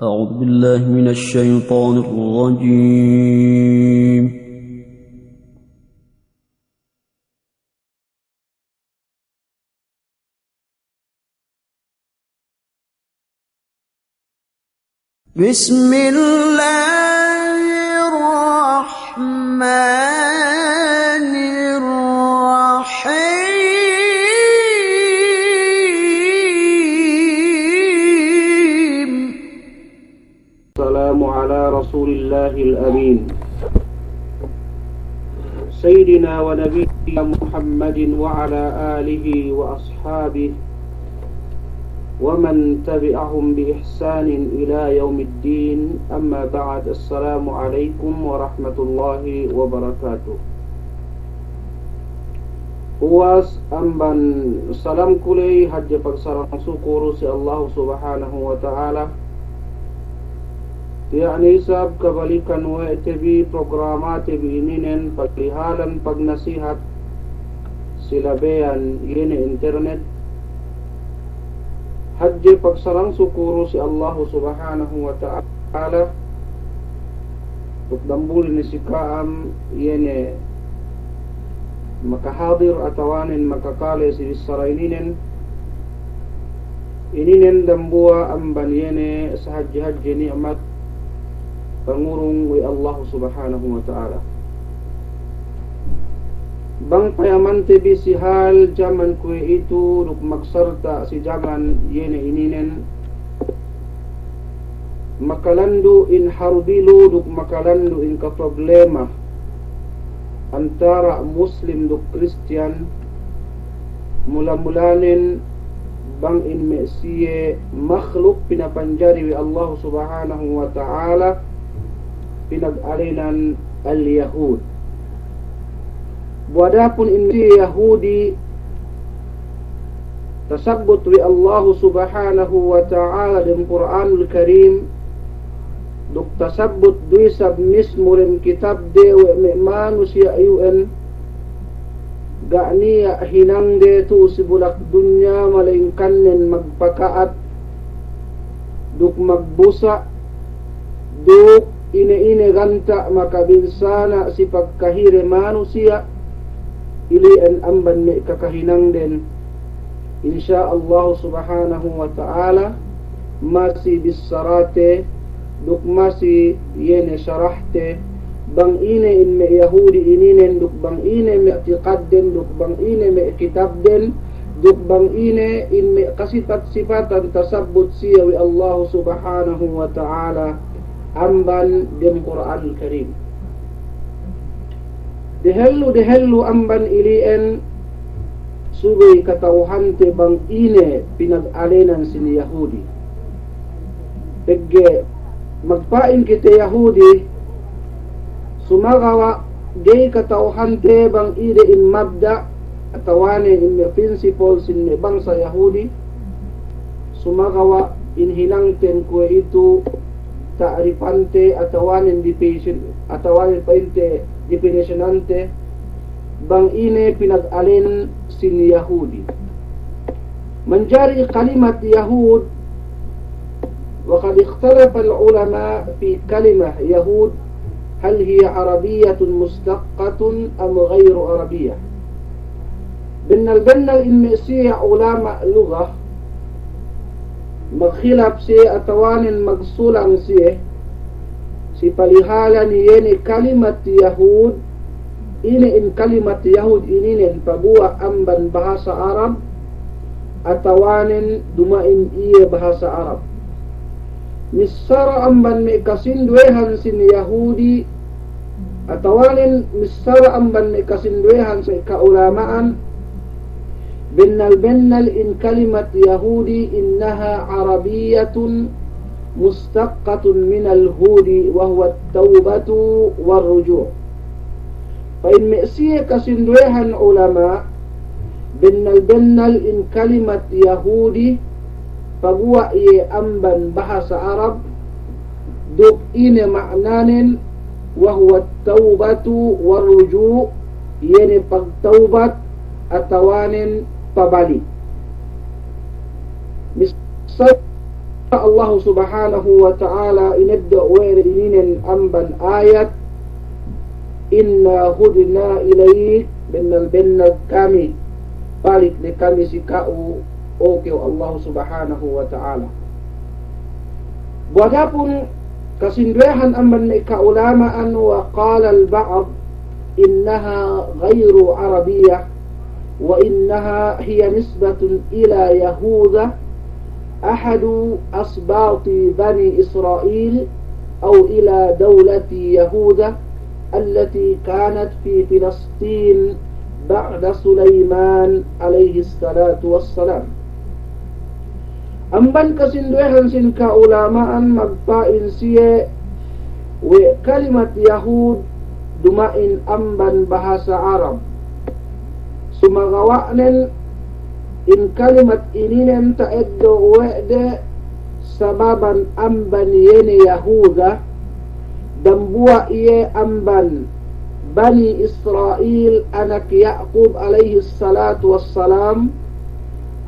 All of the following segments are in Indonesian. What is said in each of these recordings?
أعوذ بالله من الشيطان الرجيم. بسم الله الرحمن الرحيم. السلام على رسول الله الأمين سيدنا ونبينا محمد وعلى آله وأصحابه ومن تبعهم بإحسان إلى يوم الدين. أما بعد. السلام عليكم ورحمة الله وبركاته. Uwas amban salam kulay hadya pagsarang sukuro si Allah subhanahu wa ta'ala. Yani sab kabalikan wa TV programa TV ininen paglihalan pagnasihat silabeyan yene internet hadje pagsarang sukuro si Allah subhanahu wa ta'ala tukdambul ni sikaam yene makahadir atawanin makakale si saraininen ininen dambua amban yene sahadji ni'mat pangurung wi Allah subhanahu wa ta'ala. Bang payaman tebi si hal zaman kue itu duk magsarta si zaman yene ininen makalandu in harbilu duk makalandu in ka problema antara muslim duk Christian mula-mulanin bang in mesiye makhluk pinapanjari wi Allah subhanahu wa ta'ala pinag-alinan al-Yahud. Buadapun ini Yahudi tasabut wi Allah subhanahu wa ta'ala dalam Quranul Karim duk tasabut dui sab mismu rin kitab dewe me manusia ayun ga'niya hinang de tu sibulak dunya malaingkanen magpakaat duk magbusa duk ine ganta makabinsana si pagkahire manusia ilian amban me kakahinang den insyaallah subhanahu wa ta'ala masih bisarate duk masih yene syarahte bang ine in me Yahudi ininen duk bang ine me i'tiqad den duk bang ine me kitab den duk bang ine in me kasifat-sifatan tasabbut siya wi Allah subhanahu wa ta'ala amban dem Quran Karim. Dehellu amban ilien subay katauhante bang ine pinag-alenan sini Yahudi. Pegge magpain kita Yahudi sumagawa gay katauhante bang ide in mabda atawane in principles in bangsa Yahudi sumagawa in hinangten ko itu ta'rifante atawanin painte definitionante bang ine pinag-alin sin Yahudi. Manjari kalimat Yahud وقد اختلف العلماء في كلمة يهود هل هي عربية مستقة أم غير عربية. بالنسبة للمسيح علماء لغة magkhilaf si atawanin magsulang si palihalan yene kalimat Yahud ini in kalimat Yahud ininen pabuwa amban bahasa Arab atawanin dumain iya bahasa Arab misara amban me kasindwehan sin Yahudi atawanin misara amban me kasindwehan sa kaulamaan بنال إن كلمة يهودي إنها عربية مستقة من الهود وهو التوبة والرجوع. فإن مأسية كسندويها علماء بنال إن كلمة يهودي فهو أنبا بحث عرب دوك إن معنان وهو التوبة والرجوع يعني التوبة atawanin pabalik. Misal Allah subhanahu wa ta'ala inadda were ininen amban ayat inna hudna ilaik bennal kami balik ni kami si kau okay Allah subhanahu wa ta'ala. Wadapun kasindwehan amban ni kaulamaan wa qala al-ba'd innaha ghayru arabiyyah wa innaha hiya nisbatun ila yahuda ahadu asbati bani Israel أو إلى دولة يهوذا التي كانت في فلسطين بعد سليمان عليه الصلاة والسلام. Amban kasindwehan sin kaulamaan magpain siye we kalimat Yahud dumain amban bahasa Arab. Sumagawanen in kalimat ininen taeddo wede sababan amban yene Yahuda dambua iye amban Bani Israel anak Yaqub alaihi salatu wassalam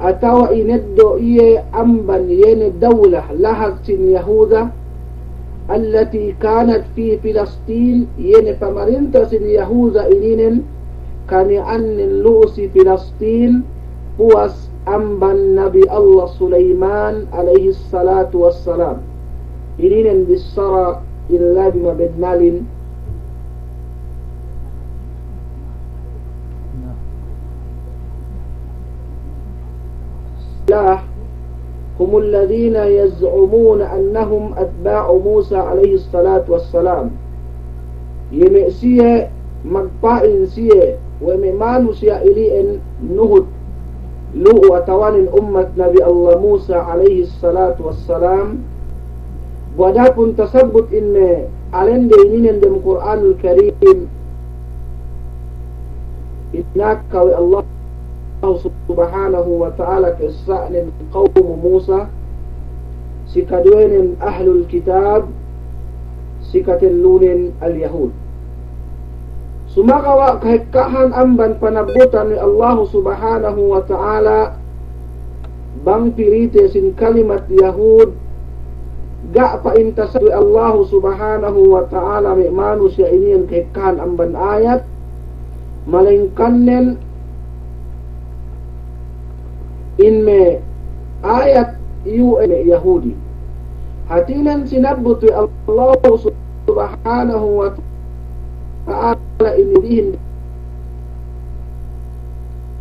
atau ineddo iye amban yene daulah lahad sin Yahuda allati kanat fi Filastin yene pamarintah sin Yahuda ininen kani annin lu'si Filastin puas amban Nabi Allah Sulaiman alaihi salatu wassalam ininen bisara illa bima bednalin هم الذين يزعمون أنهم أتباع موسى عليه الصلاة والسلام يمئسيه مقبائن سيه وممان سيائلين نهد لو وتوان أمة نبي الله موسى عليه الصلاة والسلام ودapun تثبت إن علن دينين دم القرآن الكريم إنك الله subhanahu wa ta'ala kisahnin qawm Musa sikadwenin ahlul kitab sikatellunin al-Yahud sumakawa kahikahan amban panabutan ni Allah subhanahu wa ta'ala bang pirite sin kalimat Yahud ga pa intasad Allah subhanahu wa ta'ala may manusia inian kahikahan amban ayat malingkannen inme ayat Yahudi hatinan sinabuti Allah subhanahu wa ta'ala inidihin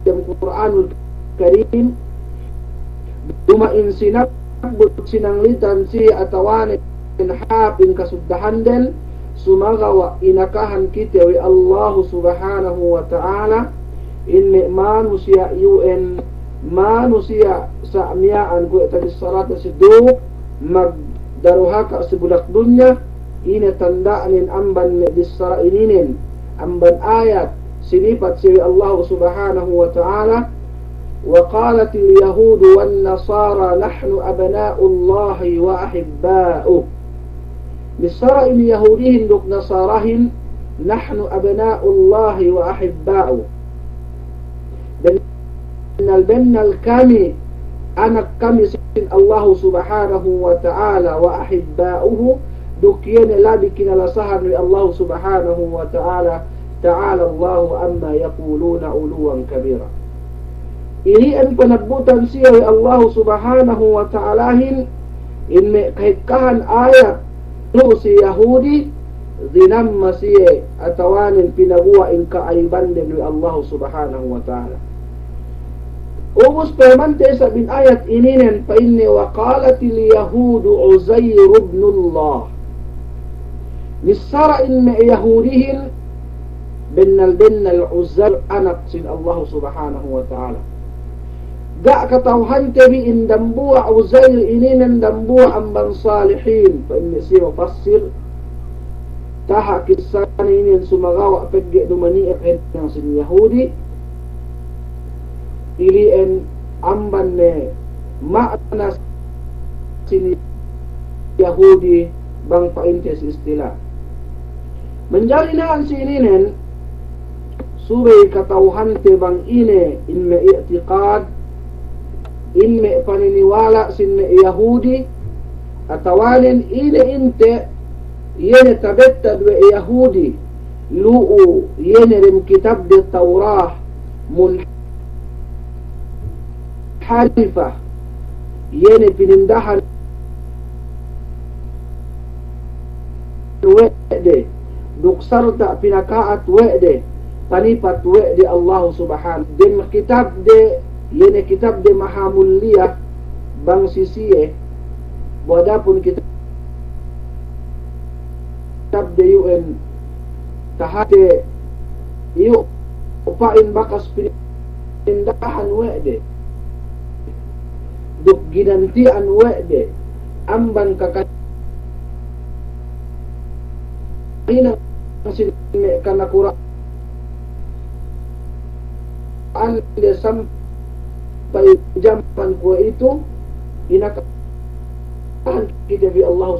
dalam Quranul Karim dumain sinabut sinanglitan si atawanin hapin kasuddahan den sumagawa inakahan kita wi Allah subhanahu wa ta'ala inme manusia UN manusia sa'miyaan ko tadi salat na siduk magdaruhaka sa bulak dunya ina tandaanin amban disara ininin amban ayat sinipat si Allah subhanahu wa ta'ala wa qalat al-yahud wan nasara nahnu abna'u Allah wa ahibba'u disara in yahudihin duk nasarahin nahnu abna'u Allah wa ahibba'u al-bennal kami anak kami sin Allah subhanahu wa ta'ala wa ahibba'uhu dukyan labi kinalasahan ni Allah subhanahu wa ta'ala ta'ala Allah amma yaquluna uluwan kabira. Ini ang panabutan siya ni Allah subhanahu wa ta'alahin in may kahikahan ayat no si Yahudi dinamma siya atawanin pinaguwa in kaaiban din ni Allah subhanahu wa ta'ala. Ubus permante sa bin ayat ininen pa inni wa qalatil yahudu Uzair ibn Allah nisara inna yahudihin bennal Uzair anak sin Allah subhanahu wa ta'ala ga katawhan tabi in dambua Uzair ininen dambua amban salihin pa inni siya mafassir taha kisan inin sumagawa pegge dumani ng sin Yahudi iliin amban ne makna sin Yahudi bang paintes istilah menjadi naan sininen subay katauhan te bang ine inme i'tiqad inme paniniwala sin Yahudi atawanen ine inte yene tabetta dwe Yahudi lu'u yene rem kitab de Taurah munharifah yene pinindahan wede duksarta pinakaat wede panipat wede Allah subhanahu dem kitab de yene kitab de mahamuliyah bang sisie wadapun kitab de UN tahate yu upain bakas pindahan wede duk ginantian wede amban kakat ina sinne kana Quran dia sampai jampan gua itu inakan kita bi Allah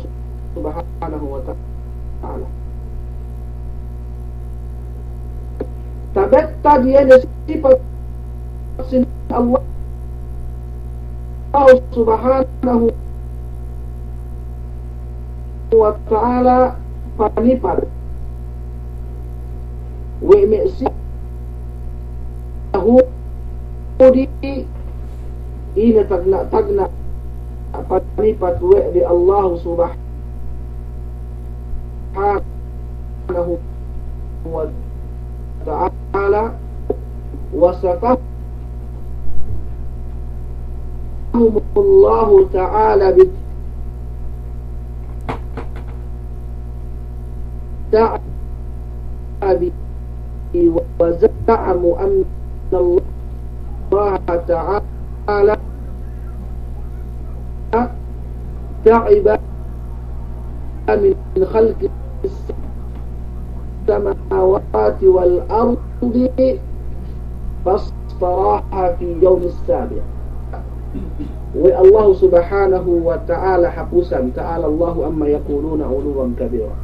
subhanahu wa ta'ala tabatta dia sifat Allah subhanahu wa ta'ala panipat wa meksi Yahudi ina tagna panipat wa di Allah subhanahu wa ta'ala wasaqahum Allah ta'ala وزعموا أن الله تعالى تعب من خلق السماوات والأرض فاصطراها في يوم السابع والله سبحانه وتعالى حبوسا تعالى الله أما يقولون علوا كبيرا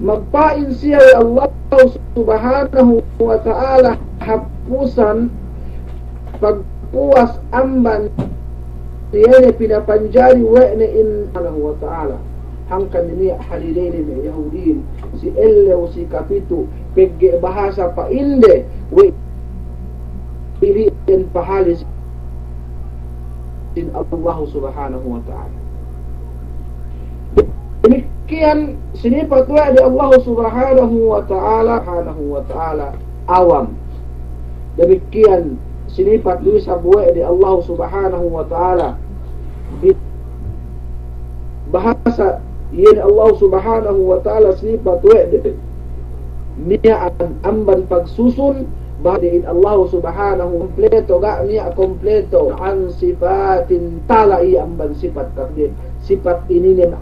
magpain siya Allah subhanahu wa ta'ala hapusan pagpuas amban siya pinapanjari wa'na in Allah wa ta'ala hangkan niya halidain na Yahudiin si Elew si Kapito pegge bahasa pa inde pili din pahalis din Allah subhanahu wa ta'ala demikian sinipat wa di Allah subhanahu wa ta'ala awam demikian sinipat luisa buwa di Allah subhanahu wa ta'ala bahasa yin Allah subhanahu wa ta'ala sinipat wa di niya ang amban pagsusun bahadiin Allah subhanahu kompleto ga niya kompleto an sifatin talai amban sifat kakdin sifat ininin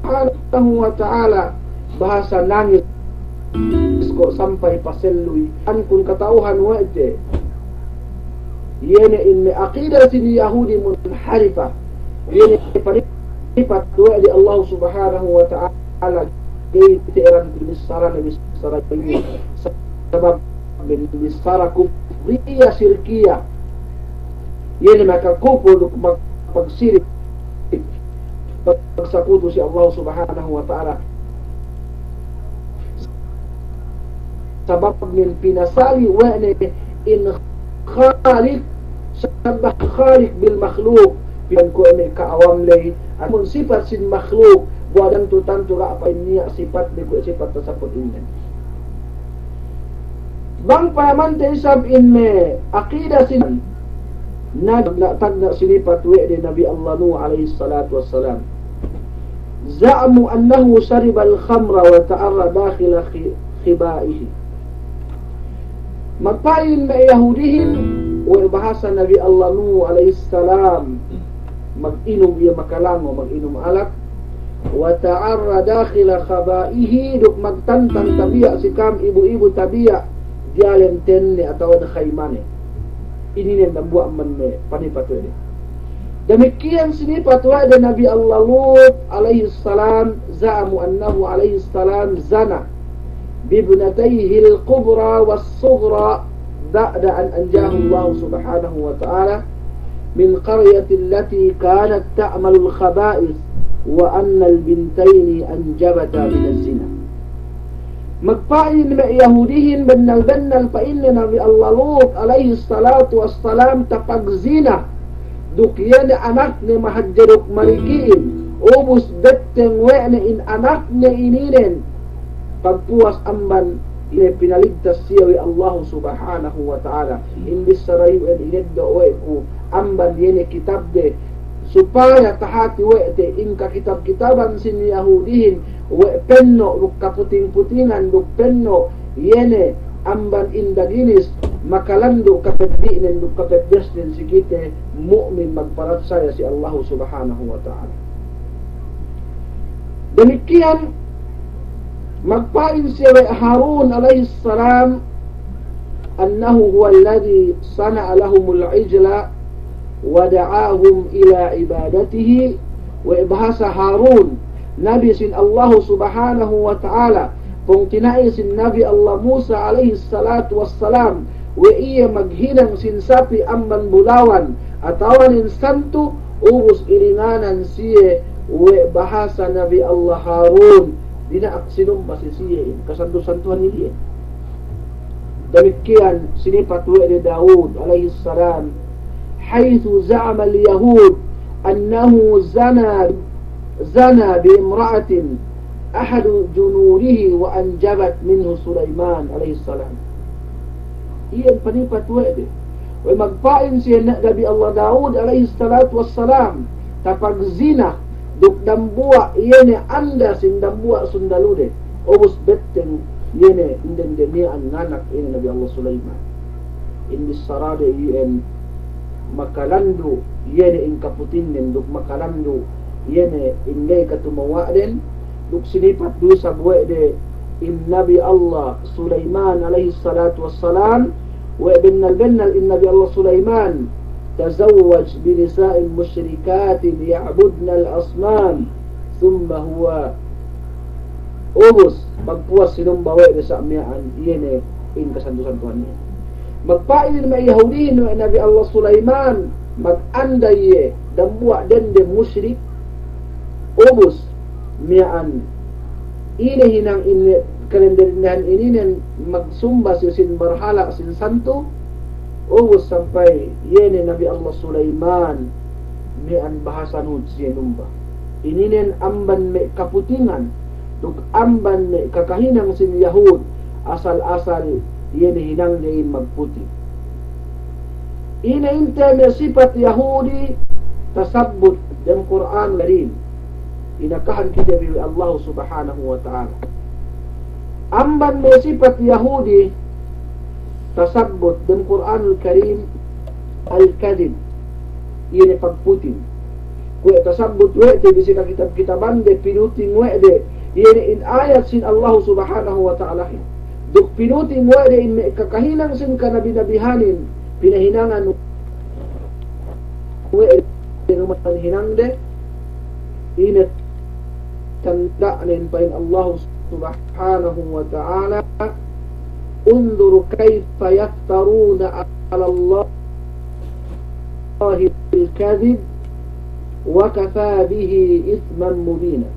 subhanahu wa ta'ala bahasa nangis ko sampai paselluy an kun katauhan wa ite yene in aqida sin Yahudi munharifa yene panipat wa di Allah subhanahu wa ta'ala gaitiran binisara ini sebab binisara kufriya syirkiya yene maka kufur pagsirik pagsakuto si Allah subhanahu wa ta'ala sabab min pinasali wa'ne in khaliq sabah khaliq bil makhluk bilang ko ini kaawam lay amun sifat sin makhluk buadan tutantu apa niya sifat di ko sifat tersebut ini bang paman isab in me aqidah sin tagna sinipat wa di Nabi Allah Nuh alaihi salatu wassalam زعموا أنه شرب الخمر وتعرى داخل خبائه magpain na Yahudihin o bahasa Nabi Allah Nuh alayhi salam mag-inom iya makalango mag-inom alak wa ta'arra dakhila khabaihi duk magtantang tabiya si kam ibu-ibu tabiya dialen tenne atau da khaymane ini nen dambuak man me panipatwe demikian sinipat wa da Nabi Allah Lut alayhi salam za'amu annahu alayhi salam zana bibnatayhi al-kubra was-sughra ba'da an anjahu Allah subhanahu wa ta'ala من قرية التي كانت تعمل الخبائث وأن البنتين أنجبتا من الزنا. Magpain may Yahudihin bennal pain Nabi Allah Lut alaihi salatu wassalam tapagzina dukyan anak ni mahadjaruk marikiin ubus betteng wene in anak ni ininen pagpuas amban ile pinaligtas siya wi Allah subhanahu wa ta'ala indis sarayu en ineddo ku amban yene kitab de supaya tahati wete inka kitab-kitaban sin Yahudihin we penno luk kaputing-putingan luk penno yene amban indaginis makalando kapeddiinen luk kapeddesten sikite mu'min magparatsaya si Allah subhanahu wa ta'ala. Demikian magpain si Harun alaihi salam annahu huwa alladhi sana'a lahumul ijla wa da'ahum ila ibadatihi wa ibhasa Harun Nabi sin Allah subhanahu wa ta'ala pong tinai sin Nabi Allah Musa alaihi salatu wassalam wa iya maghinang sin sapi amban bulawan atawanin santo ubus iringanan siye wa bahasa Nabi Allah Harun dinaak sinumpa si siye kasanto-santuhan niya. Demikian sinipat wa ni Daud alaihi salam haythu za'ama al-yahud annahu زنى بامرأة أحد جنوره وأنجبت منه سليمان عليه السلام. Iyan panipat wede. Wa magpain siya Nabi Allah Daud alaihi salatu wassalam tapag zina duk dambua yene anda sin dambua sundalude obus betteng yene indende ni an nanak ini Nabi Allah Sulaiman. Indi sarade yen makalandu yene in kaputinen duk makalandu yene ingay katumawa din duk sinipat du sa buwede in Nabi Allah Sulaiman alaihi salatu wassalam wa bennal in Nabi Allah Sulaiman tazawwaj binisa'il musyrikatin ya'budna al-asnam thumma huwa ubus pagpuas sinumba wede sa amyaan yene in kasanto-santuhan niya. Magpain may Yahudiin wa Nabi Allah Sulaiman mag-anday dambuwa dende musyrik ubus mian ini hinang ini kalenderindahan ini magsumba sin barhala sin santo ubus sampai yene Nabi Allah Sulaiman mian bahasan hud siya numba ininen amban me kaputingan duk amban me kakahinang sin Yahud asal-asal yene hinang din magputi ina inte me sifat Yahudi tasabbut dalam Quran Karim inakahan kita bi Allah subhanahu wa ta'ala amban may sifat Yahudi tasabbut dalam Quranul Karim al-kadhib ini pagputin kuya tasabbut wete bisika kitab-kitaban de pinuting wede ini in ayat sin Allah subhanahu wa ta'ala duk pinuting wede in kakahinang sin kanabi-nabihanin pinahinangan wede hinang de ini tanda'nin pain Allah subhanahu wa ta'ala undur kayfa yaftaruna ala Allah al-kadhib wa kafa bihi ithman mubina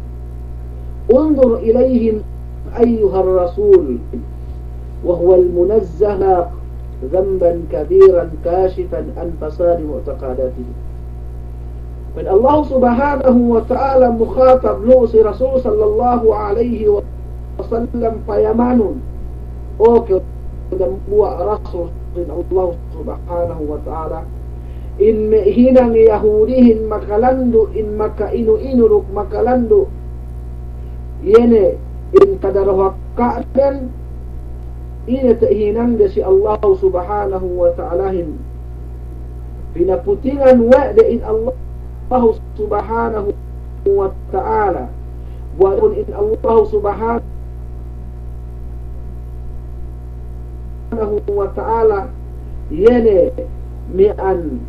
undur ilayhim ayyuha ar-rasul wa huwa al-munazzah dhanban kabiran kashifan an fasad mu'taqadatihi. من الله سبحانه وتعالى مخاطب لوسي رسول صلى الله عليه وسلم فيمانون اوكي دمبوا رسول الله سبحانه وتعالى إن هنا يهوديهن مكالندو إن مكا إنو رك مكالندو يني إن قدره كأدن إن تهينان دسي الله سبحانه وتعالى بنبتنان وعد إن الله subhanahu wa ta'ala walaupun in Allah subhanahu wa ta'ala yene mi'an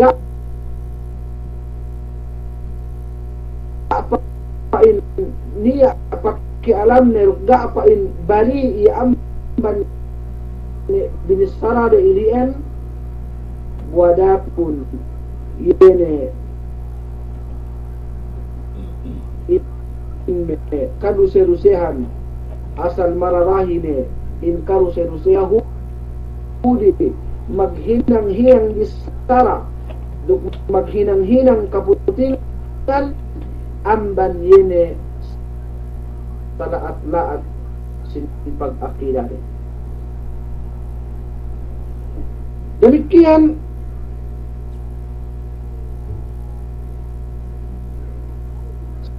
ga'apain niya pakialam ne ga'apain bari i amban binisara de ilien wadapun yene kadu serusehan asal mararahine in karu serusehu hudi maghinang-hinang disara duk maghinang-hinang kaputingan amban yene talaat-laat sinipag-akida rin. Demikian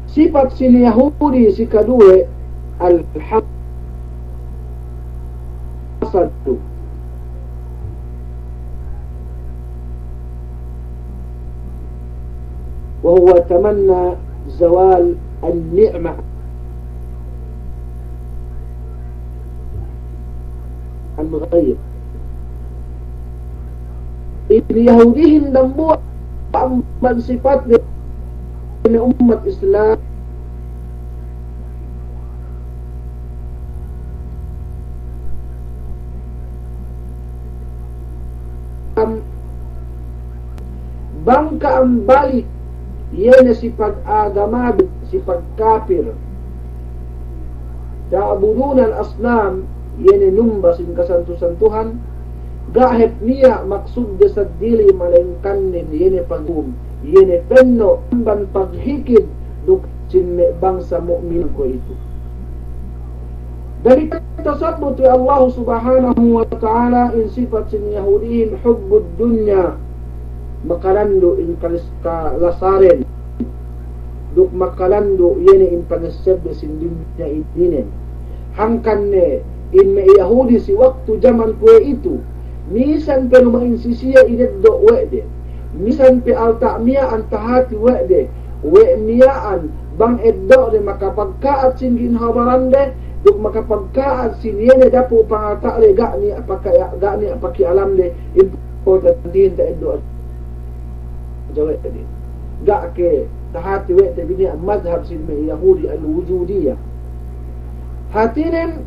sifat sini Yahudi si kedua al-hasadu, وهو تمنى زوال النعمة عن غير. Ini Yahudi hendang buat sifat ini umat Islam bangkaan balik yan si pag-agama, si pagkapir. Ta'budun al-asnam yan numba sin kasantu-santuhan gahit niya maksud sa dili malengkanin yan pagum yan penno ban paghikid duk sin bangsa mu'min ko ito. Dari tasabut Allah subhanahu wa ta'ala in sifat sin Yahudihin hubbud dunya makalando in kalasaren duk makalando yene in panasabbe sin dunya idinen hangkan ne in me Yahudi si waktu zaman kue itu misan pe mainsisiya ineddo wede misan pe altamia antahati wede we miyaan bang eddo de makapagkaat sin ginhabarande duk makapagkaat sin yene dapo pangata le gani apaki alam de important din ta eddo jawab tadi gak ke tahati we te bini mazhab sin me Yahudi al-wujudiyah hatinen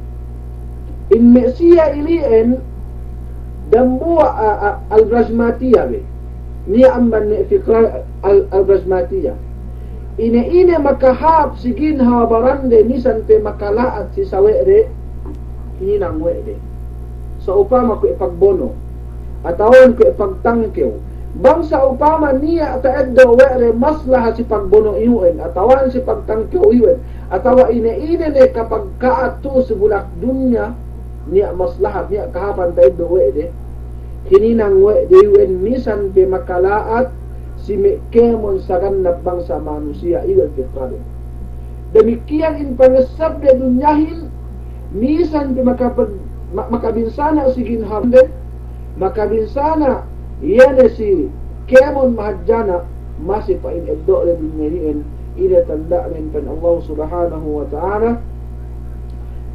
in mesia ilien dan buat al-Brajmatiyah be ni amban fikra al-Brajmatiyah ine makahap sigin habarande nisan te makalaat si sawere hinang wede so upama ko ipagbono atawon ko ipagtangkew bangsa upama niya taeddo were maslaha si pagbono iuen atawan si pagtangkew iuen atawa ine ne kapag kaatu si bulak dunya niya maslahat niya kahapan taeddo wede hininang wede iuen misan pe makalaat si mekemon sagan na bangsa manusia iuen fitrado. Demikian in pangesabde dunyahin misan pe makabinsana si ginhamde makabinsana yana si kemon mahajjana masih pa in eddo le dunyahin ila tanda min pan Allah subhanahu wa ta'ala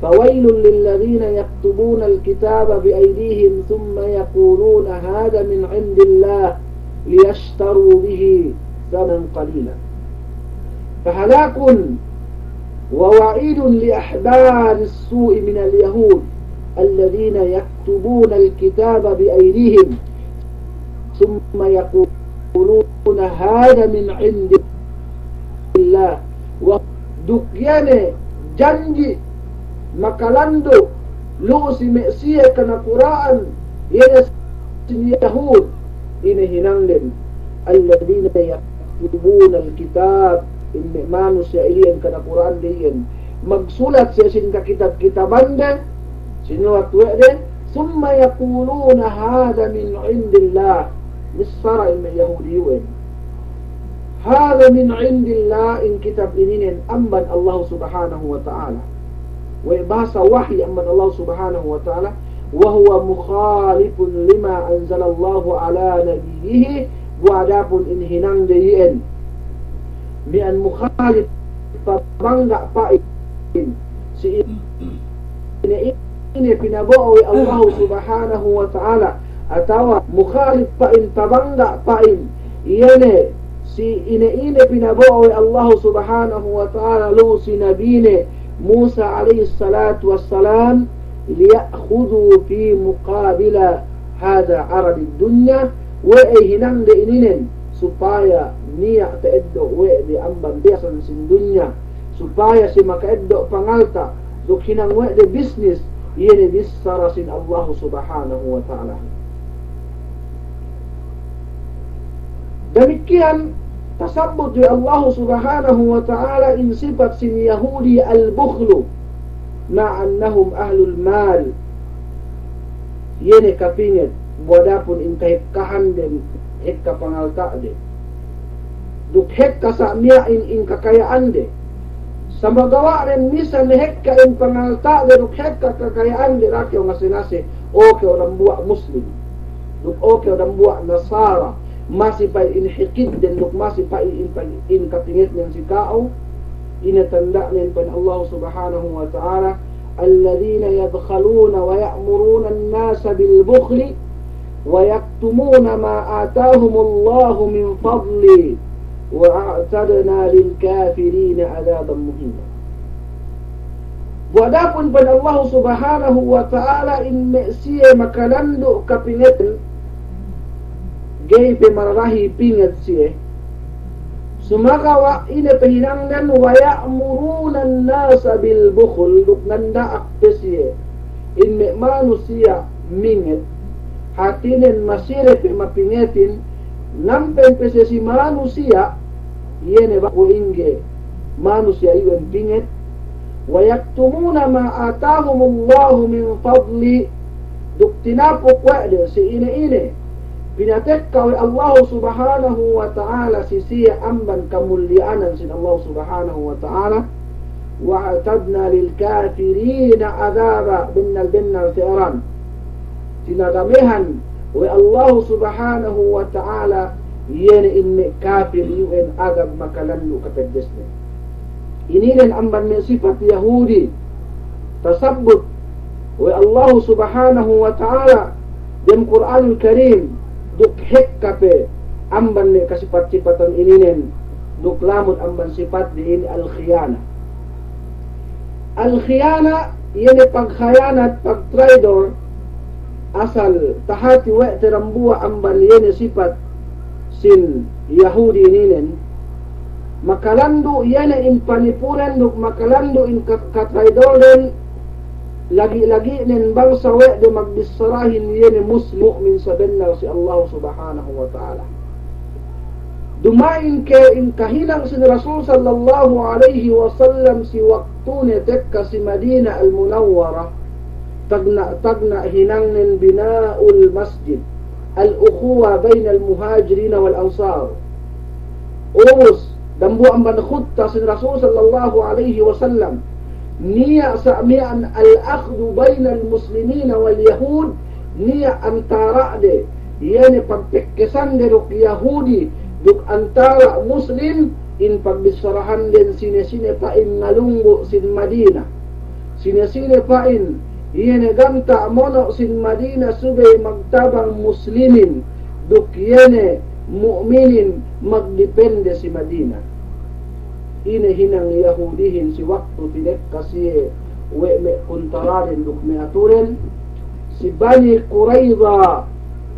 فويل للذين يكتبون الكتاب بأيديهم ثم يقولون هذا من عند الله ليشتروا به ثمنا قليلا فهلاك ووعيد لأحبار السوء من اليهود الذين يكتبون الكتاب بأيديهم ثم يقولون هذا من عند الله ودكيانه janji makalando lu si Mesia kana Quran yana si Yahud ina hinanglen alladhina yaktubuna alkitab in manusia ilian kana Quran diyan magsulat sa sin ka kitab-kitaban de sinuwat wede summa yaquluna hadha min indillah misara in yahudiyun hadha min indillah in kitab inin amban Allah subhanahu wa ta'ala وباس وحي أمن الله سبحانه وتعالى وهو مخالف لما أنزل الله على نبيه وعداب إنهنان ديئن بأن مخالف فبنغع طائن سإنه بنبوء الله سبحانه وتعالى أتوى مخالف طائن فبنغع طائن يعني سإنه بنبوء الله سبحانه وتعالى لو سنبينه موسى عليه الصلاة والسلام ليأخذوا في مقابل هذا عرض الدنيا hinang de ininen supaya niya taeddo di amban biasan sin dunya supaya si makaeddo pangalta duk hinang de bisnis yene bisara sin Allah subhanahu wa ta'ala. Demikian tasabut di Allah subhanahu wa ta'ala in sifat sin Yahudi al-bukhlu ma'annahum ahlul mal yene kapinget wadapun in kahekkahan den hekka pangalta de duk hekka sa niya in kakayaan de sama gawa ren misan hekka in pangalta de duk hekka kakayaan de rakyo ngase-ngase oke orang buat muslim duk oke orang buat nasara masih pa in hikid den duk masih pa in kapinget ng si kao inatanda nin pan Allah subhanahu wa ta'ala الذين يبخلون ويأمرون الناس بالبخل ويكتمون ما آتاهم الله من فضله وأعتدنا للكافرين عذابا مهينا. Wadapun pada Allah subhanahu wa ta'ala in siya makalando kapinget gay pe mararahi pinget siya sumakawa ina pahinangnan wa ya'muruna an-nasa bil bukhl duk nanda akpesiye in me manusia minget hatinen masire pe mapingetin nampen pese si manusia yene ba ko inge manusia iwen pinget wa yaktumuna ma atahumullahu min fadli duk tinapok wa'de si ine pinatekka wa Allah subhanahu wa ta'ala sisiya amban kamulianan sin Allah subhanahu wa ta'ala wa atadna lil kafirin adaba binnal tiran sinadamihan wa Allah subhanahu wa ta'ala yene inne kafir yuen agab makalanlu katagdesne ini dan amban min sifat Yahudi tasabbut wa Allah subhanahu wa ta'ala dalam Quranul Karim duk hekkape amban ne kasifat-sifatan ininen duk lamut amban sifat din al-khiyana yene pagkhayanat pagtraidor asal tahati wa terambua amban yene sifat sin Yahudi ininen makalandu yene in panipuran duk makalandu in katraidoren lagi-lagi nen bangsa we de magbisarahin yene muslim mu'min sa benna si Allah subhanahu wa ta'ala dumain ke in kahilang si Rasul sallallahu alaihi wasallam si waktune tekka si Madinah al-Munawwara tagna hinangnen bina'ul masjid al-ukhuwa bain al-muhajirin wal-ansar urus dambu amban khutta si Rasul sallallahu alaihi wasallam niya sa'mian al-akhdhu baina al-muslimina wal-yahud niya antara de yani pagpekkesan de duk Yahudi duk antara muslim in pagbisarahan din sine-sine pa in nalunggo sin Madina sine-sine pa in yani gamta mono sin Madina subay magtabang muslimin duk yani mu'minin magdepende si Madina ine hinang Yahudihin si waktu tidak kasi we me kuntararin duk me aturen si Bani Qurayza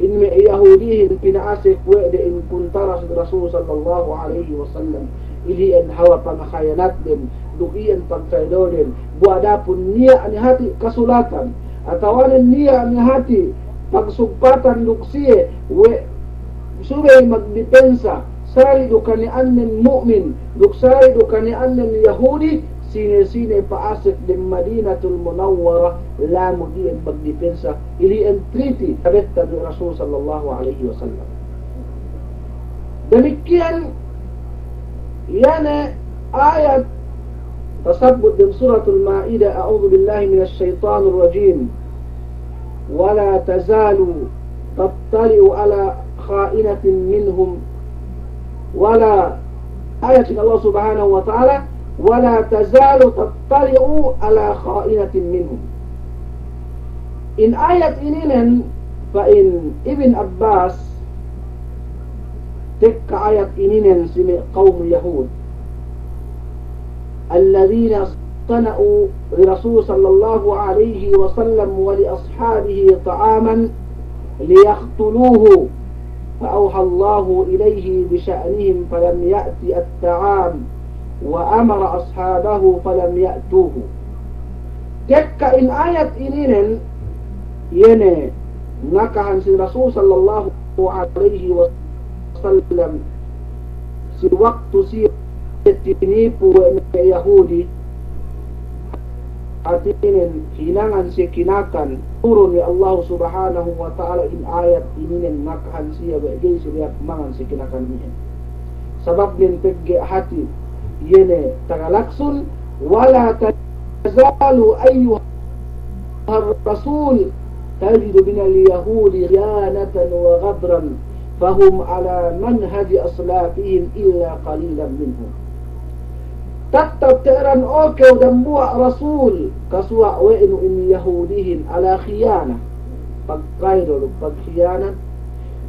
in me Yahudihin pinaasik we de in kuntara si Rasul sallallahu alaihi wasallam ili en hawa pangkhayanat din duk iyan pagkaidorin buadapun niya ani hati kasulatan atawanin niya ani hati pagsugpatan duk siye we subay magdepensa sari dukani annen mu'min duk sari dukani annen Yahudi sine-sine paasik din Madinatul Munawwara lamu diyan magdepensa ili en treaty kabetta di Rasul sallallahu alaihi wasallam demikian yana ayat tasabbut din suratul Maidah a'udzu billahi minasy syaithanir rajim wala tazalu tattali'u ala kha'inatin minhum ولا آية الله سبحانه وتعالى ولا تزال تطلع على خائنة منهم إن آية إنين فإن ابن عباس تك آية إنين سمع قوم يهود الذين اصطنعوا لرسول صلى الله عليه وسلم ولأصحابه طعاما ليقتلوه فأوحى الله إليه بشأنهم فلم يأتي الطعام وأمر أصحابه فلم يأتوه. Jika in ayat ini yene ngakahan si Rasul sallallahu alaihi wasallam si waktu si tinipu Yahudi artinya hinangan si kinakan turun ya Allah subhanahu wa ta'ala in ayat ini ngakahan siya bagay siya mangan si kinakan niya sabab din pegge hati yene tagalaksun wala tazalu ayyuha rasul tajidu min al-yahudi khiyanatan wa ghadran fahum ala manhaji aslafihim illa qalilan minhum. Tetap teran oke dan buat rasul kaswa wa'inu in yahudihin ala khiyanah pagkay dulu pagkhiyanat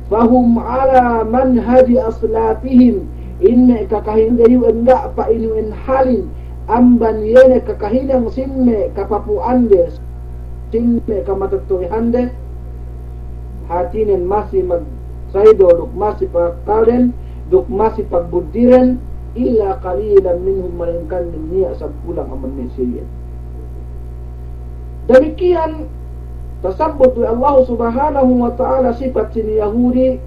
fahum ala manhaji aslafihim inne kakahinde yu enggak pa inu en halin amban yene kakahinang simme kapapuande simme kamatatuhande hatinen masih magsaydo duk masih pagkalen duk masih pagbudiren illa qalilan minhum melainkan niya sa pulang aman siya. Demikian tersebut oleh Allah subhanahu wa ta'ala sifat sin Yahudi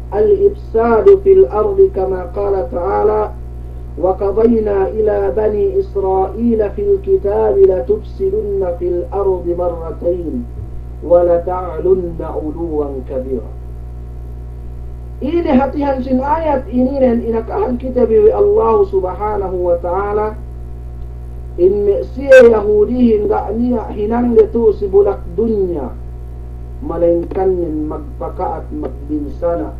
al-ifsadu fil ardi kama qala ta'ala wa qadayna ila bani Israila fil kitab la tufsidunna fil ardi marratayn wa la ta'lunna uluwan kabira. Ini hatihan sin ayat ini dan inakahan kita biwi Allah subhanahu wa ta'ala in siya Yahudi hingga niya hinang dito si bulak dunya malingkan nin magpakaat magbinsana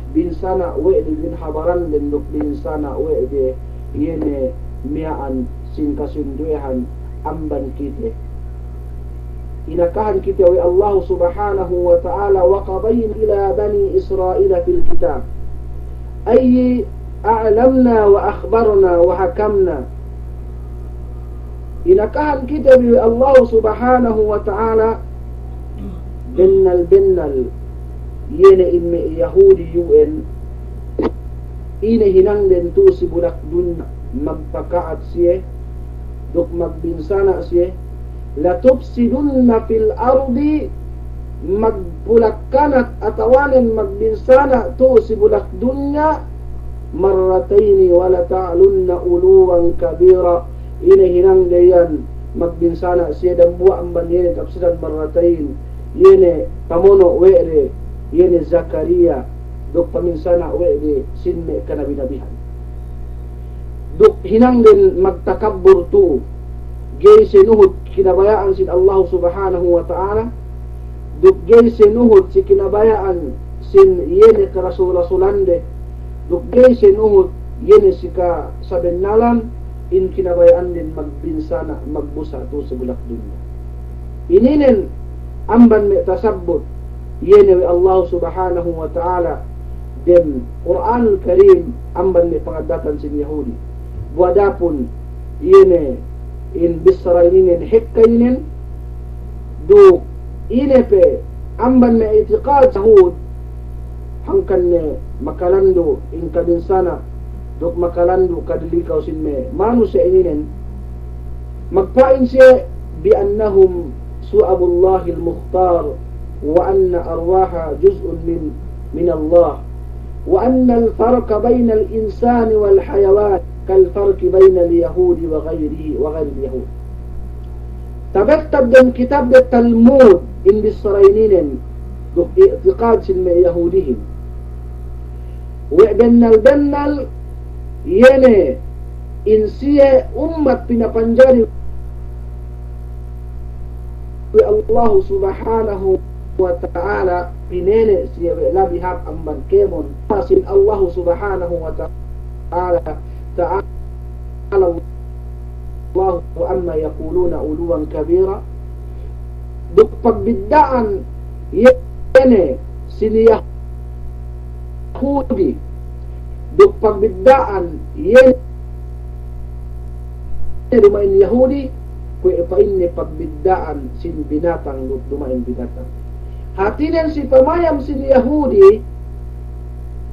binsana wede bin habaran din duk binsana wede yene miyaan sin kasunduhan amban kita inakahan kita wa Allah subhanahu wa ta'ala wa qadayn ila bani Israila fil kitab ay a'lamna wa akhbarna wa hakamna inakahan kita wa Allah subhanahu wa ta'ala binnal yene imme Yahudi UN ine hinang den tu si bulak dun magpakaat siya duk magbinsana siya la tufsidunna fil ardi magpulakkanat atawanin magbinsana to si bulak dunya marrataini wala ta'lunna uluwan kabira ine hinang dayan magbinsana siya dan buwa ang banyan kapsidan marratain yene pamono were yene Zakaria duk paminsana were sinme kanabinabihan duk hinang din magtakabbur tu gay sinuhod kinabayaan sin Allah subhanahu wa ta'ala duk gay sinuhod si kinabayaan sin yene karasul-rasulande duk gay sinuhod yene si ka sabennalan in kinabayaan din magbinsana magbusa to sa bulak dunya ininen amban me tasabbut yene wi Allah subhanahu wa ta'ala dem Quranul Karim amban me pangadatan sin Yahudi buadapun yene in bisrainin hikkainin do inepe amban me itiqad sahud hangkan ne makalando in kadinsana dok makalando kadilikaw sin me manu sa ininen magpain siya bi annahum su'abullah al-mukhtar wa anna arwaha juz'un min Allah wa anna al-farqa bayna al-insani wal hayawan كالفرق بين اليهود وغيره وغير اليهود تبتب دم كتاب التلمود إن بالسرينين اعتقاد سلم يهودهم وبنال يني إنسية أمة بنبنجاري الله سبحانه وتعالى بنيني سيبئ لا بهاب أمبان كيمون فاسل الله سبحانه وتعالى تعالى الله عما يقولون علوا كبيرا duk pagbidaan yene sini Yahudi duk pagbidaan yene dumain Yahudi kue pa inni pagbidaan sin binatang duk dumain binatang hatinen si pamayam sini Yahudi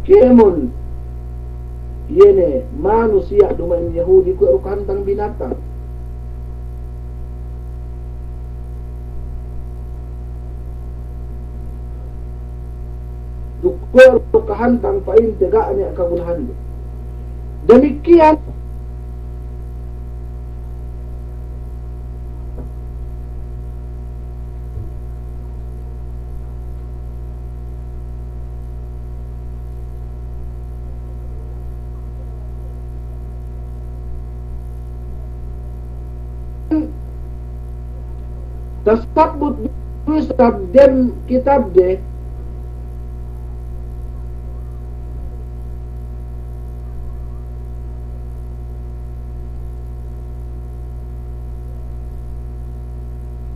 kemon yene manusia dumain Yahudi ku kahantang binatang. Dukwer kahantang pain tegaknya kagunahan. Demikian tasabut wisab dem kitab de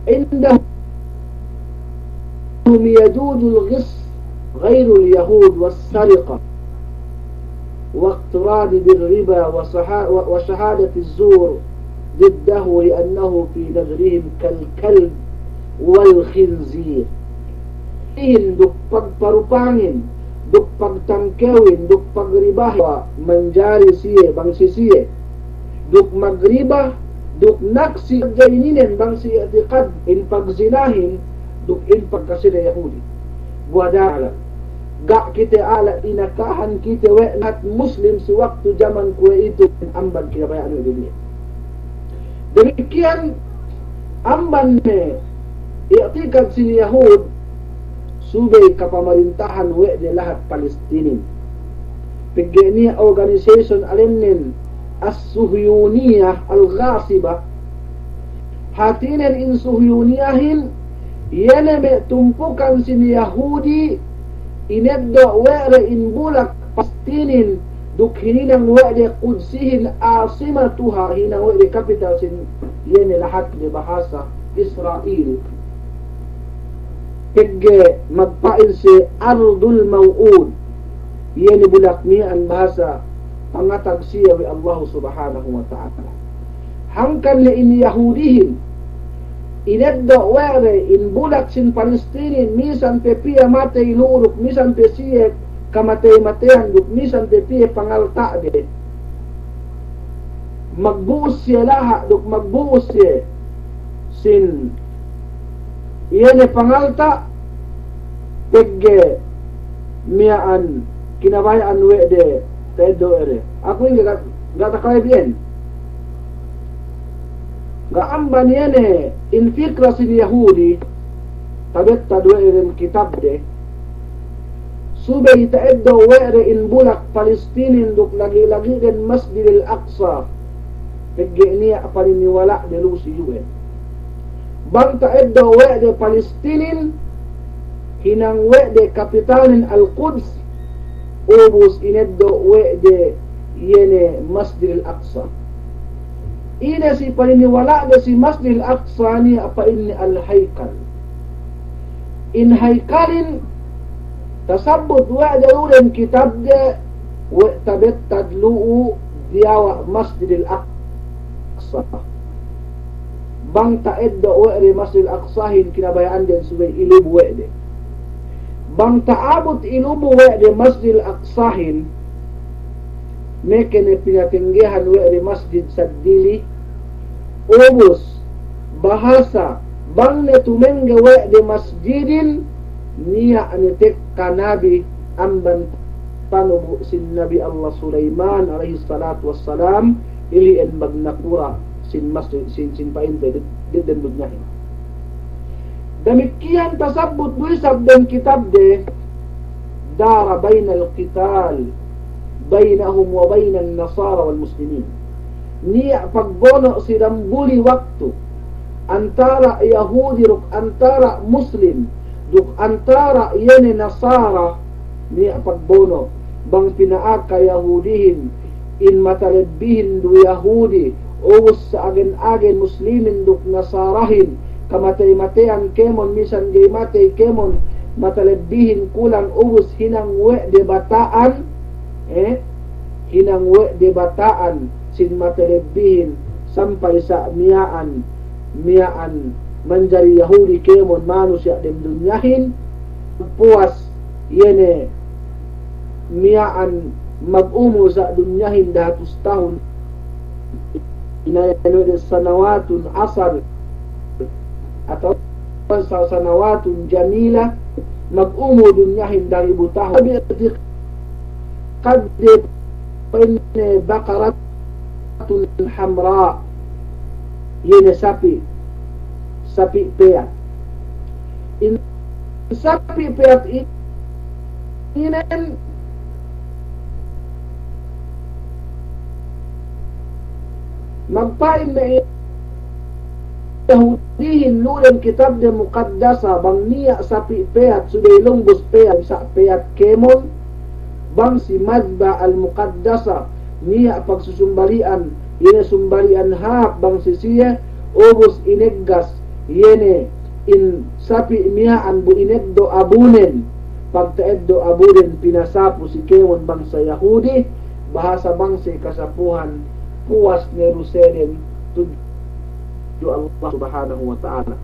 عندهم يجوز الغص غير اليهود والسرقة واقتراض بالربا وشهادة الزور ضده لأنه في نظرهم كالكلب والخنزير. Duk pagparupangin, duk pagtangkewin, duk pagribah manjari siye bangsi siye, duk magribah, duk naksi jaininen bangsi i'tiqad in pagzinahin, duk in pagkasila Yahudi. Buadala gak kita ala inakahan kita we'nat muslim sewaktu zaman kue itu amban kinabayaan dunia. Demikian amban me i'tiqad sin Yahud subay kapamarintahan we'de lahat Palestinin. Pigni organization alimnin as-Suhyuniyah al-Ghasiba hatinen in Suhyuniyahin yaname tumpukan sin Yahudi ineddo we're in bulak Palestinin duk hininang we'de Qudsihin asimatuha hinang we'de capital sin yene lahat de bahasa Israel. Pigge magpain si Ardul Maw'ud yene bulak niya ang bahasa pangatag siya wi Allah subhanahu wa ta'ala. Hangkan li in Yahudihin ineddo were in bulak sin Palestinin misan pe pia matay luruk misan pe siya kamatay-matayan duk misan pe pia pangalta de magbuos siya laha duk magbuos siya sin iyane pangalta pegge miyaan kinabayaan wede tedo ere. Aku ini gak takalay bien. Gak amban yene in fikra sin Yahudi tabet tadwe ere kitab de subay taeddo were in bulak Palestinin duk lagi-lagi den Masjid al-Aqsa pegge niya paliniwala de lusi yuen. Bang taeddo wede Palestinin hinang wede kapitalin al-Quds ubus ineddo wede yene Masjid al-Aqsa. Ina si paniniwala de si Masjid al-Aqsa ni apa ini al-Haikal. In haikalin tasabut wede ulen kitab de tabet tadlu'u diawa Masjid al-Aqsa. Bang taeddo wede Masjid al-Aqsa hin kinabayaan din subay ilub wede. Bang taabot ilubo wede Masjid al-Aqsahin mekene pinatinggihan wede Masjid Saddili ubus bahasa bang netumengge wede masjidin niya anitek kanabi amban panubu sin Nabi Allah Sulaiman alaihi salatu wassalam ili en magnakura sin masjid sin painte den dunyahin. Demikian tasabut buisab dan kitab de dara bainal qital bainahum wa bainan nasara wal muslimin. Niya pagbono sidang buli waktu antara Yahudi ruk antara Muslim duk antara yene Nasara niya pagbono bang pinaaka Yahudihin in matalibbihin du Yahudi uus sa agen-agen Muslimin duk Nasarahin kamatay-matayan kemon misan gay matay kemon matalibbihin kulang ubus hinang we de bataan hinang we de bataan sin matalibbihin sampai sa miyaan manjari Yahudi kemon manusia dem dunyahin puas yene miyaan mag-umo sa dunyahin dahatus tahun inayano sanawatun asal atau sa sanawatun jamila mag-umo dunyahin dari butahon qad baqaratun hamra yun sapi peyat in sapi peyat inen magpain na Yahudihin lulang kitab de mukaddasa bang niya sapi peyat suday lumbus peyat sa peyat kemon bang si madba al mukaddasa niya pagsusumbalian yene sumbalian hap bang sisiya ubos ineggas yene in sapi miyaan bu inegdo abunen pagtaeddo abunen pinasapo si kemon bang sa Yahudi bahasa bang si kasapuhan puas ni Jerusalem tudyo Allah subhanahu wa ta'ala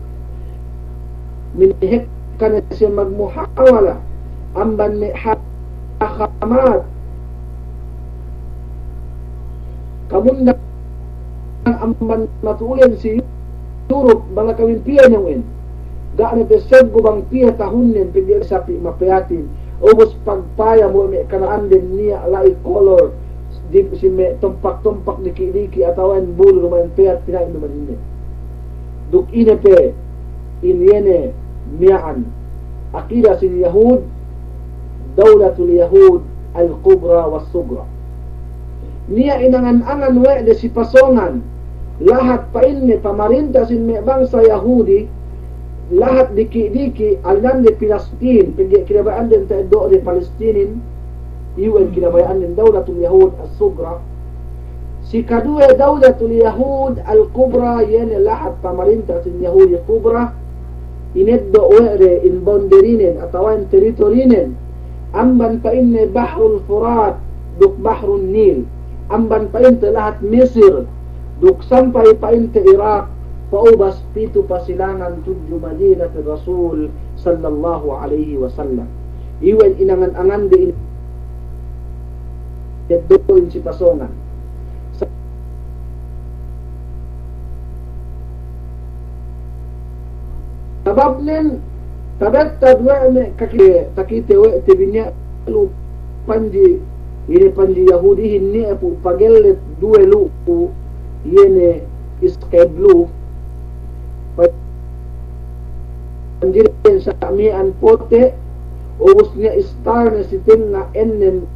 minihik ka na siya magmuhawala amban may hakamat kamundan amban matuulan si Europe bala kawimpiyan yung gaan ito siyag bang piya tahunin pindi sapi mapayatin ubos pagpaya mo may kanaan din niya lai color di si may tumpak-tumpak diki-diki atawan bulo naman peyat pinain naman ini duk ine pe inyene miyaan akida sin Yahud dawlatul Yahud al-kubra was-sugra niya inangan-angan de si pasongan lahat pa inne pamarinta sin may bangsa Yahudi lahat diki-diki alam de Palestine pindi kinabaan din ta do de Palestinin UN kinabayaan din Dawlatul Yahud as-Sugra si kadua Dawlatul Yahud al-Kubra yan lahat pamarinta sin Yahud al-Kubra ineddo uere in boundarinen atawan teritorinen amban pa inne Bahrul Furat duk Bahrul Nil amban pa inte lahat Misir duk sampay pa inte Iraq paubas pito pasilangan tudyo Madinat Rasul sallallahu alaihi wasallam iwan inangan-angan din doon si pasongan sababnen tabetta duwame takite we tibinya lu panji ini panji Yahudi hinni apu pagellet duwe lu yene iskeblu panjirin sa mian pote ubusnya istar na sitin na ennen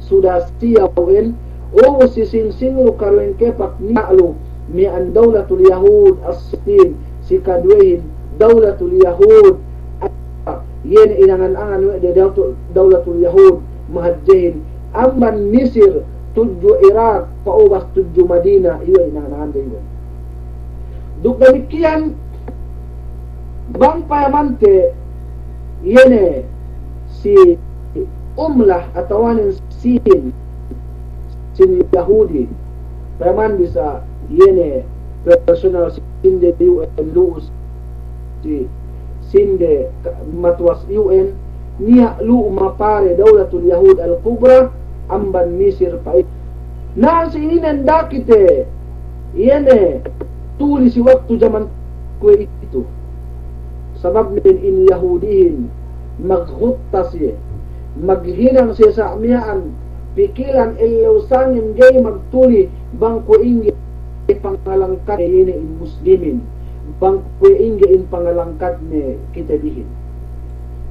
sudah siyawin o si sinsinglo karwen kepak ni'alu mi'an dawlatul Yahud as-Sitin si kadwehin dawlatul Yahud yen inangan-angan de dawlatul Yahud mahadjahin amban Misir tudyo Iraq paubas tudyo Madina iyo inangan-angan de yun duk demikian bang payamante yene si umlah atawanin sin Yahudi paman bisa yene personal sinde UN luus si sinde matwas UN niya lu mapare Dawlatul Yahud al-Kubra amban Misir pa na si inen dakite yene tuli si waktu zaman kwe itu sabab din in Yahudihin maghuttas ye maghinang siya sa amiyaan pikilan ilawsangin gay magtuli bangko ingi pangalangkat ni in muslimin bangko ingi in pangalangkat ni kita dihin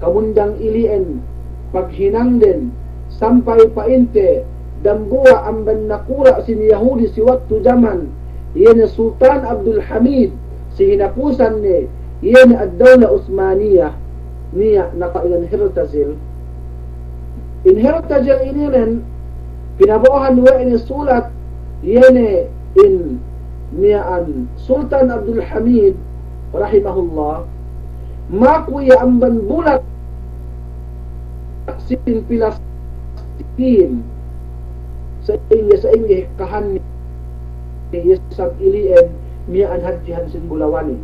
kamundang ilien paghinang din sampay painte dambuwa ang nakura sin Yahudi si waktu zaman yan Sultan Abdul Hamid si hinapusan ni yan ad-Dawla Osmaniyah niya nakailan Hirtazil inhertajal ini rin pinabuhan wa ini sulat yene in niyaan Sultan Abdul Hamid rahimahullah makuya amban bulat sin Palestine sa inyo kahan ni yesab ilien miyaan hadjihan sin bulawani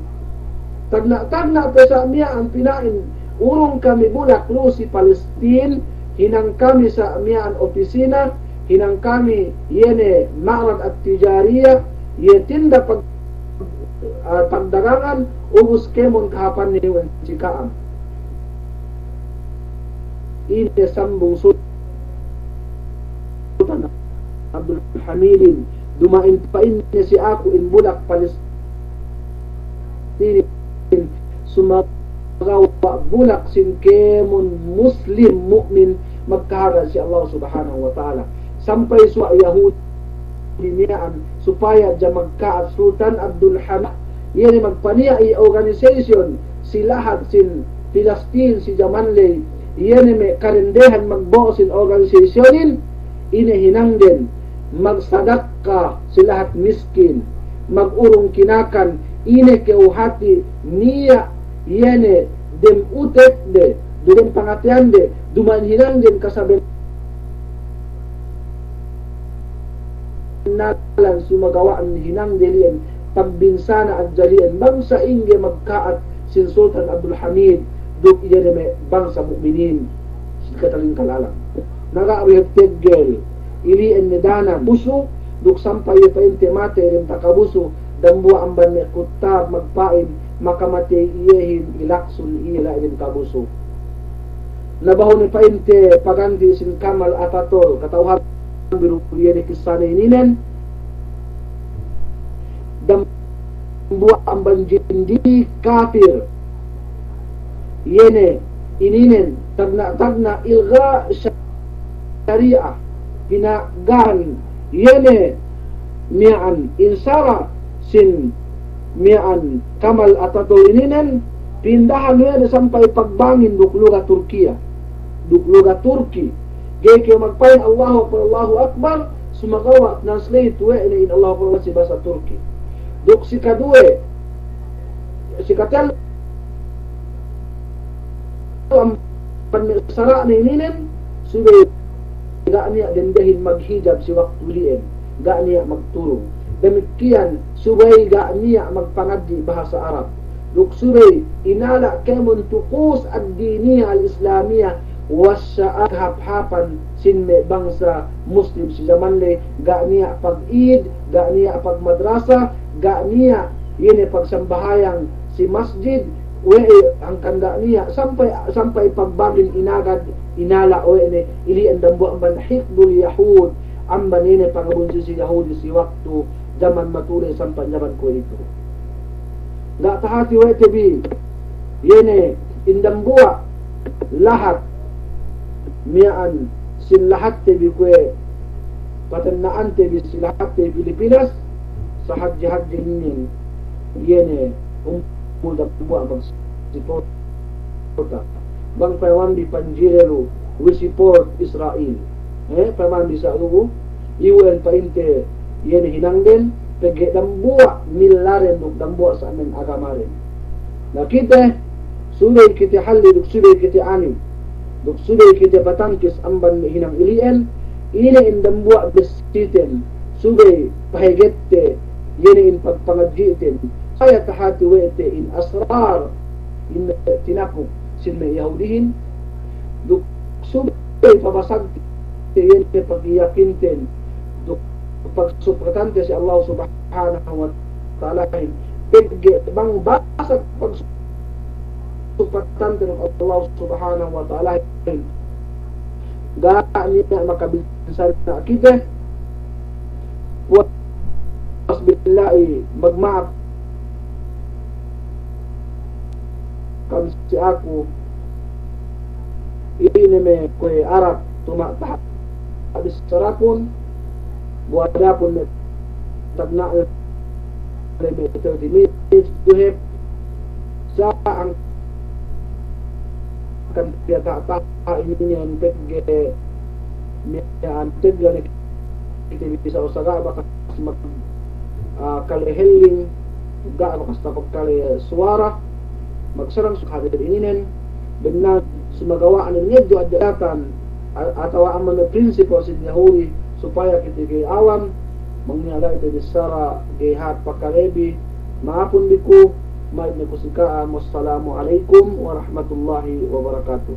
tagna pa sa miyaan pinain urong kami bulak lo si Palestine hinang kami sa miyan opisina, hinang kami yene ma'rad at tijariya, yetinda pagdagangan, ubus kemon kahapan ni wen sikaam. Ine sambung Sultan Abdul Hamidin, dumain pa niya si ako in Bulak, Palestine, sumagawa Bulak sin kemon Muslim mu'min magkahagal si Allah subhanahu wa ta'ala. Sampay sa Yahudi niyaan supaya dyan magkaat Sultan Abdul Hamid, yan magpaniya i-organization si lahat sin Palestine, si Jamanley, yan may karindehan magbuo sin organizationin, inihinang din magsadaka si lahat miskin, magurong kinakan, ine keuhati niya yene dem utek de, dem pangatian de, dumanhinang din kasabi nalan sumagawaan hinang delian pagbinsana at jalian bangsa inge magkaat sin Sultan Abdul Hamid duk iyaneme bangsa mu'minin kataling kalalang nagaawihap teggel ilian medana buso duk sampay pa intemate rin takabuso dambuwa ang banme kutab magpain makamate iyehin ilaksun ila rin kabuso nabahon ni painte paganti sin Kamal Atatol katawhan birukuliya ni kisana ininen dambuwa ang banjindi kafir yene ininen tagna ilga syariah pinagahan yene mian insara sin mian Kamal Atatol ininen pindahan yene sampai pagbangin dukluga Turkiya dukluga Turki gaya magpain Allahu Akbar sumagawa translate we in Allahu Akbar si bahasa Turki duk si kadue si katel ang panisara ni ninen subay ga niya dendahin maghijab si waktu liin ga niya magturong demikian subay ga niya magpangaddi bahasa Arab duk subay inala kemon tukus ad-diniya al-islamiyah wasyaat hap-hapan sinme bangsa Muslim si Zamanle ga niya pag-id, ga niya pag-madrasa, ga niya yun pagsambahayang si masjid we ang kanda niya sampai pagbagin inagad inala o ini ili ang dambu ang manhikdul Yahud ang manine pangabunsi si Yahudi si waktu zaman matulay sampai zaman ko ito ga tahati we tebi yun indambua lahat mian sin lahat tebi kwe patanaan tebi si lahat tebi Pilipinas sa hadji-hadji nin yene muda buwa bang support bang paiwan di Panjirelo we support Israel paiwan di sa ugo iwen painte yene hinangden pege dambuwa milaren duk dambuwa sa amin agamaren nakita sulay kiti halli duk sulay kiti ani duk sulay kiti patangkis amban hinang ilien ine indambuwa besiten sulay pahigette yene in pagpangadjitin saya tahati wete in asrar in tinapok sinme Yahudihin duk subay pabasag yene pagyakinten duk pagsupratante si Allah subhanahu wa ta'ala pegge bang basag pagsupratante ng Allah subhanahu wa ta'ala gaan niya makabisan na akide was billahi magmaaf kam si ako ineme ko'y Arab tumatahap abis sarapon buwadapon na tabnaan may 30 minutes duhip sa ang kan tiyata ini yang pegge mian tegla ni kita bisa usaha bakas mag kaleheling ga bakas tapag kale suara magsarang sukadir ininen benar sumagawaan ng medyo adatan atau aman na prinsipo sa Yahudi supaya kita kay awam mangyala ito disara gehat pakarebi maapon di ko may nakusikaan. Wassalamu alaikum warahmatullahi wabarakatuh.